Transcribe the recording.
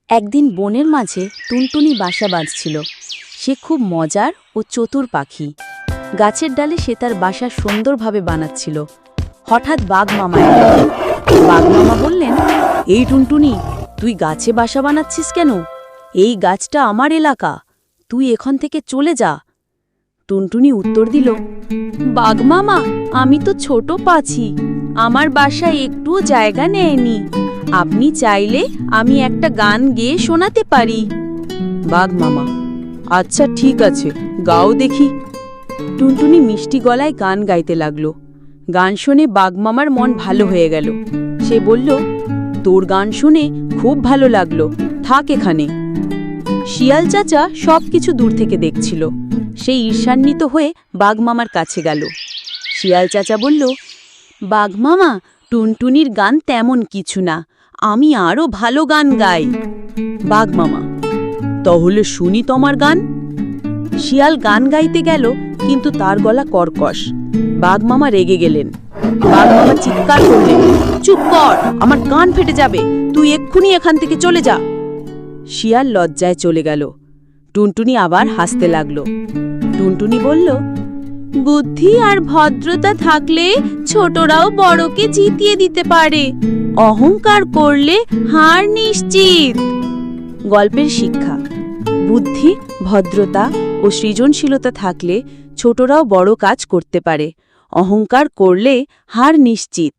একদিন বনের মাঝে টুনটুনি বাসা বাঁধছিল। সে খুব মজার ও চতুর পাখি। গাছের ডালে সে তার বাসা সুন্দরভাবে বানাচ্ছিল। হঠাৎ বাঘ মামা এলেন। বাঘ মামা বললেন, এই টুনটুনি, তুই গাছে বাসা বানাচ্ছিস কেন? এই গাছটা আমার এলাকা, তুই এখান থেকে চলে যা। টুনটুনি উত্তর দিল, বাঘ মামা, আমি তো ছোট পাছি, আমার বাসায় একটুও জায়গা নেয়নি। আপনি চাইলে আমি একটা গান গেয়ে শোনাতে পারি। বাঘ মামা, আচ্ছা ঠিক আছে, গাও দেখি। টুনটুনি মিষ্টি গলায় গান গাইতে লাগলো। গান শুনে বাঘ মামার মন ভালো হয়ে গেল। সে বলল, তোর গান শুনে খুব ভালো লাগলো, থাক এখানে। শিয়াল চাচা সবকিছু দূর থেকে দেখছিল। সে ঈর্ষান্বিত হয়ে বাঘ মামার কাছে গেল। শিয়াল চাচা বলল, বাঘ মামা, টুনটুনির গান তেমন কিছু না, আমি আরো ভালো গান গাই। বাঘ মামা, তাহলে শুনি তোমার গান। শিয়াল গান গাইতে গেল, কিন্তু তার গলা কর্কশ। বাঘ মামা রেগে গেলেন। বাঘ মামা চিৎকার করলেন, চুপ কর, আমার কান ফেটে যাবে, তুই এক্ষুনি এখান থেকে চলে যা। শিয়াল লজ্জায় চলে গেল। টুনটুনি আবার হাসতে লাগলো। টুনটুনি বলল, বুদ্ধি আর ভদ্রতা থাকলে ছোটরাও বড়কে জিতিয়ে দিতে পারে, অহংকার করলে হার নিশ্চিত। গল্পের শিক্ষা: বুদ্ধি, ভদ্রতা ও সৃজনশীলতা থাকলে ছোটরাও বড় কাজ করতে পারে, অহংকার করলে হার নিশ্চিত।